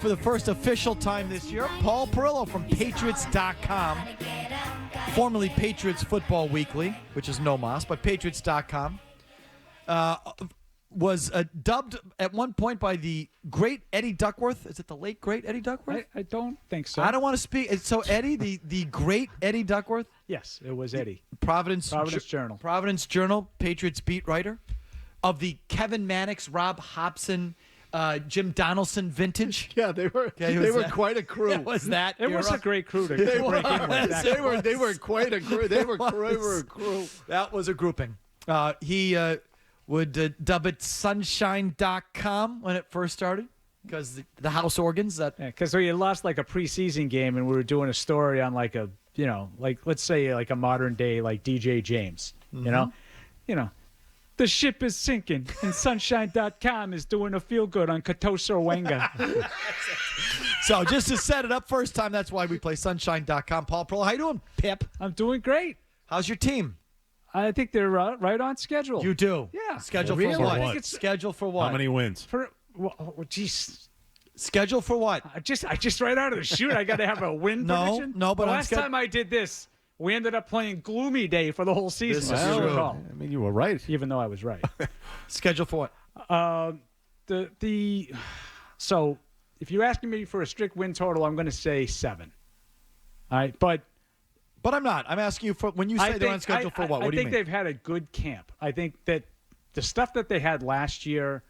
For the first official time this year, Paul Perillo from Patriots.com, formerly Patriots Football Weekly, which is no mas, but Patriots.com, was dubbed at one point by the great Eddie Duckworth. Is it the late, great Eddie Duckworth? I don't think so. I don't want to speak. So Eddie, the great Eddie Duckworth? Yes, it was Eddie. Providence Journal. Providence Journal, Patriots beat writer of the Kevin Mannix, Rob Hobson, Jim Donaldson vintage. Yeah, they were quite a crew. It was that. It was a great crew to They break in with. They were quite a crew. They were a crew. That was a grouping. He would dub it Sunshine.com when it first started because the house organs that. Because we had lost like a preseason game and we were doing a story on like a let's say like a modern day like DJ James. Mm-hmm. You know. The ship is sinking, and Sunshine.com is doing a feel-good on Katosa Wenga. So just to set it up first time, that's why we play Sunshine.com. Paul Perillo, how you doing, Pip? I'm doing great. How's your team? I think they're right on schedule. You do? Yeah. Schedule Really? for what? For what? Schedule for what? How many wins? Jeez. Schedule for what? I just right out of the chute, I got to have a win prediction? No, but the last time I did this, we ended up playing Gloomy Day for the whole season. This is true. I mean, you were right. Even though I was right. Schedule for what? So if you're asking me for a strict win total, I'm going to say 7. All right, but I'm not. I'm asking you for when you say they're on schedule for what? What do you mean? I think they've had a good camp. I think that the stuff that they had last year,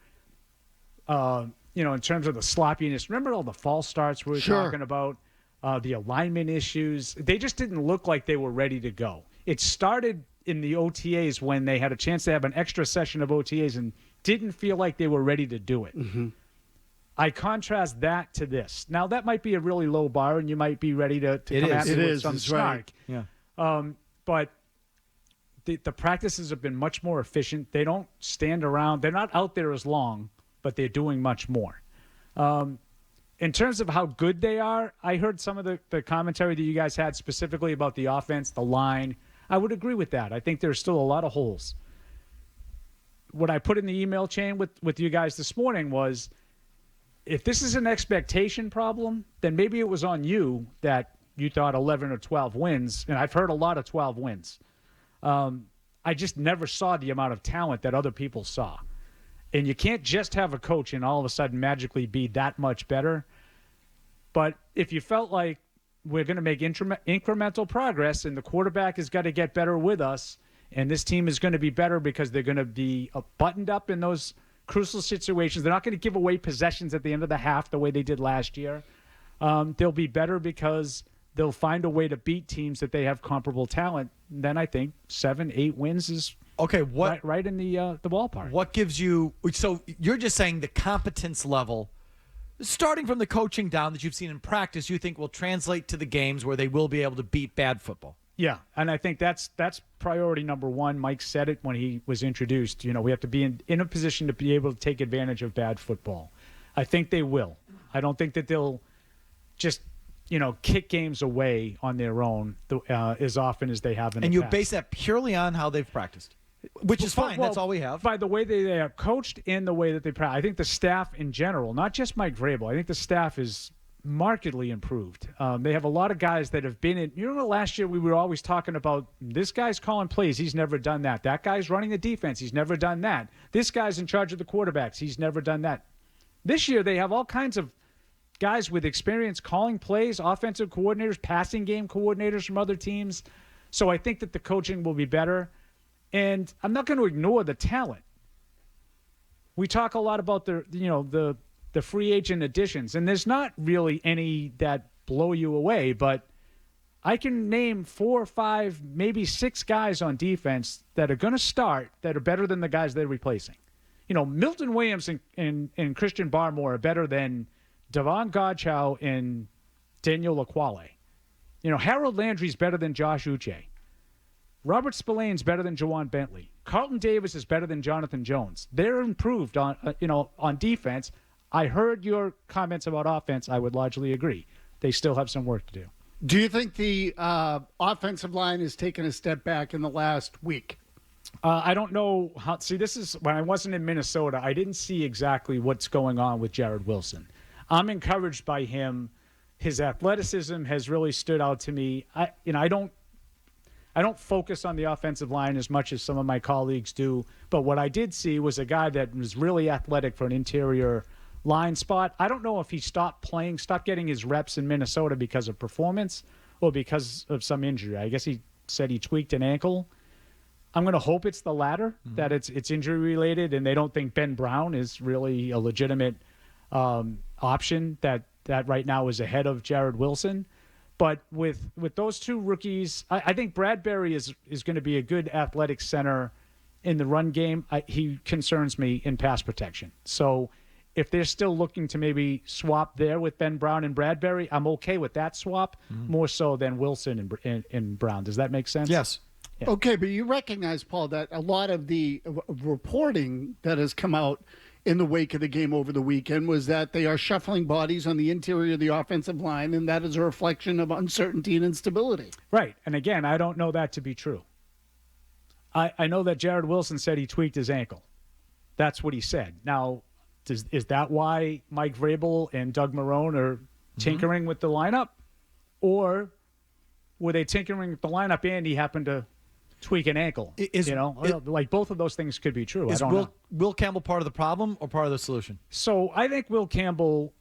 in terms of the sloppiness. Remember all the false starts we were talking about? The alignment issues. They just didn't look like they were ready to go. It started in the OTAs when they had a chance to have an extra session of OTAs and didn't feel like they were ready to do it. Mm-hmm. I contrast that to this. Now, that might be a really low bar, and you might be ready to come at me with some snark. Yeah. But the practices have been much more efficient. They don't stand around. They're not out there as long, but they're doing much more. In terms of how good they are, I heard some of the commentary that you guys had specifically about the offense, the line. I would agree with that. I think there's still a lot of holes. What I put in the email chain with you guys this morning was, if this is an expectation problem, then maybe it was on you that you thought 11 or 12 wins, and I've heard a lot of 12 wins. I just never saw the amount of talent that other people saw. And you can't just have a coach and all of a sudden magically be that much better. But if you felt like we're going to make incremental progress and the quarterback has got to get better with us, and this team is going to be better because they're going to be buttoned up in those crucial situations. They're not going to give away possessions at the end of the half the way they did last year. They'll be better because they'll find a way to beat teams that they have comparable talent. Then I think 7-8 wins is okay. Right in the ballpark. What gives you? So you're just saying the competence level, starting from the coaching down that you've seen in practice, you think will translate to the games where they will be able to beat bad football. Yeah, and I think that's priority number one. Mike said it when he was introduced. We have to be in a position to be able to take advantage of bad football. I think they will. I don't think that they'll just kick games away on their own as often as they have in the past. And you base that purely on how they've practiced, which is fine. That's all we have. By the way they are coached and the way that they practice. I think the staff in general, not just Mike Vrabel, I think the staff is markedly improved. They have a lot of guys that have been in. Last year we were always talking about this guy's calling plays. He's never done that. That guy's running the defense. He's never done that. This guy's in charge of the quarterbacks. He's never done that. This year they have all kinds of guys with experience calling plays, offensive coordinators, passing game coordinators from other teams. So I think that the coaching will be better. And I'm not going to ignore the talent. We talk a lot about the free agent additions, and there's not really any that blow you away, but I can name 4 or 5, maybe 6 guys on defense that are going to start that are better than the guys they're replacing. Milton Williams and Christian Barmore are better than Devon Godchow and Daniel Akwale. Harold Landry's better than Josh Uche. Robert Spillane's better than Jawan Bentley. Carlton Davis is better than Jonathan Jones. They're improved on defense. I heard your comments about offense. I would largely agree. They still have some work to do. Do you think the offensive line has taken a step back in the last week? I don't know how. See, this is when I wasn't in Minnesota. I didn't see exactly what's going on with Jared Wilson. I'm encouraged by him. His athleticism has really stood out to me. I don't focus on the offensive line as much as some of my colleagues do, but what I did see was a guy that was really athletic for an interior line spot. I don't know if he stopped getting his reps in Minnesota because of performance or because of some injury. I guess he said he tweaked an ankle. I'm going to hope it's the latter, that it's injury related, and they don't think Ben Brown is really a legitimate option that right now is ahead of Jared Wilson. But with those two rookies, I think Bradbury is going to be a good athletic center in the run game. He concerns me in pass protection. So if they're still looking to maybe swap there with Ben Brown and Bradbury, I'm okay with that swap, more so than Wilson and Brown. Does that make sense? Yes. Yeah. Okay, but you recognize, Paul, that a lot of the reporting that has come out in the wake of the game over the weekend was that they are shuffling bodies on the interior of the offensive line, and that is a reflection of uncertainty and instability. Right. And again, I don't know that to be true. I know that Jared Wilson said he tweaked his ankle. That's what he said. Now, is that why Mike Vrabel and Doug Marrone are tinkering with the lineup? Or were they tinkering with the lineup and he happened to tweak an ankle? Like both of those things could be true. I don't know. Will Campbell part of the problem or part of the solution? So I think Will Campbell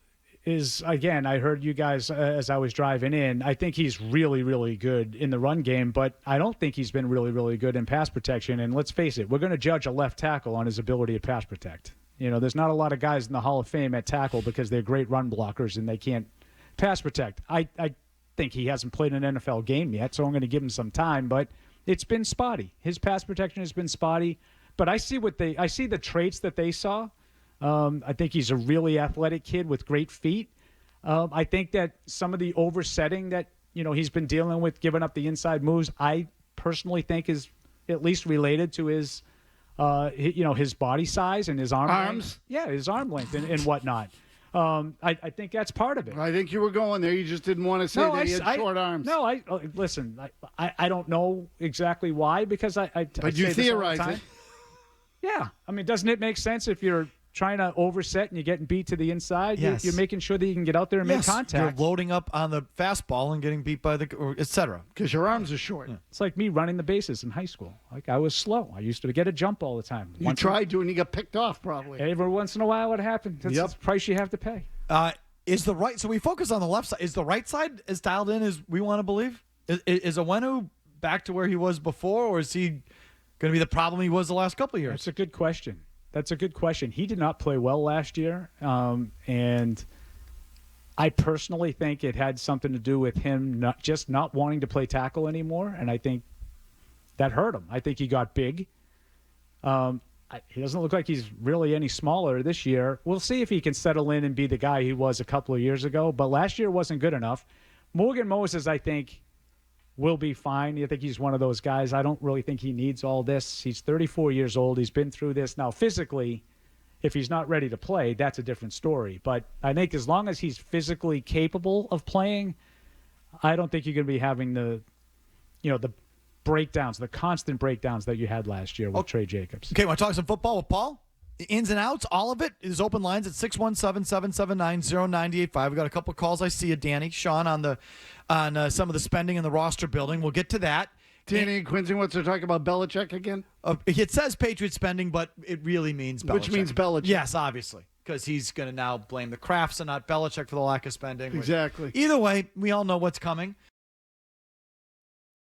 is, again, I heard you guys as I was driving in, I think he's really, really good in the run game, but I don't think he's been really, really good in pass protection. And let's face it, we're going to judge a left tackle on his ability to pass protect. There's not a lot of guys in the Hall of Fame at tackle because they're great run blockers and they can't pass protect. I think he hasn't played an NFL game yet, so I'm going to give him some time, but it's been spotty. His pass protection has been spotty, but I see the traits that they saw. I think he's a really athletic kid with great feet. I think that some of the oversetting that he's been dealing with, giving up the inside moves, I personally think is at least related to his his body size and his arms. Length. Yeah, his arm length and whatnot. I think that's part of it. I think you were going there. You just didn't want to say that he had short arms. No, listen. I don't know exactly why because But you theorize it. Yeah, I mean, doesn't it make sense if you're trying to overset and you're getting beat to the inside? Yes. You're making sure that you can get out there and make contact. You're loading up on the fastball and getting beat by et cetera. Because your arms are short. Yeah. It's like me running the bases in high school. Like I was slow. I used to get a jump all the time. You tried to and you got picked off probably. Every once in a while it happened. That's the price you have to pay. So we focus on the left side. Is the right side as dialed in as we want to believe? Is Owenu back to where he was before, or is he going to be the problem he was the last couple of years? That's a good question. He did not play well last year, and I personally think it had something to do with him not wanting to play tackle anymore, and I think that hurt him. I think he got big. He doesn't look like he's really any smaller this year. We'll see if he can settle in and be the guy he was a couple of years ago, but last year wasn't good enough. Morgan Moses, I think, will be fine. I think he's one of those guys. I don't really think he needs all this. He's 34 years old. He's been through this. Now, physically, if he's not ready to play, that's a different story. But I think as long as he's physically capable of playing, I don't think you're going to be having the breakdowns, the constant breakdowns that you had last year with Trey Jacobs. Okay, want to talk some football with Paul? The ins and outs, all of it is open lines at 617-779-0985. We got a couple of calls. I see you, Danny. Sean on some of the spending in the roster building. We'll get to that. Danny and Quincy wants to talk about Belichick again? It says Patriots spending, but it really means Belichick. Which means Belichick. Yes, obviously, because he's going to now blame the Crafts and not Belichick for the lack of spending. Exactly. Either way, we all know what's coming.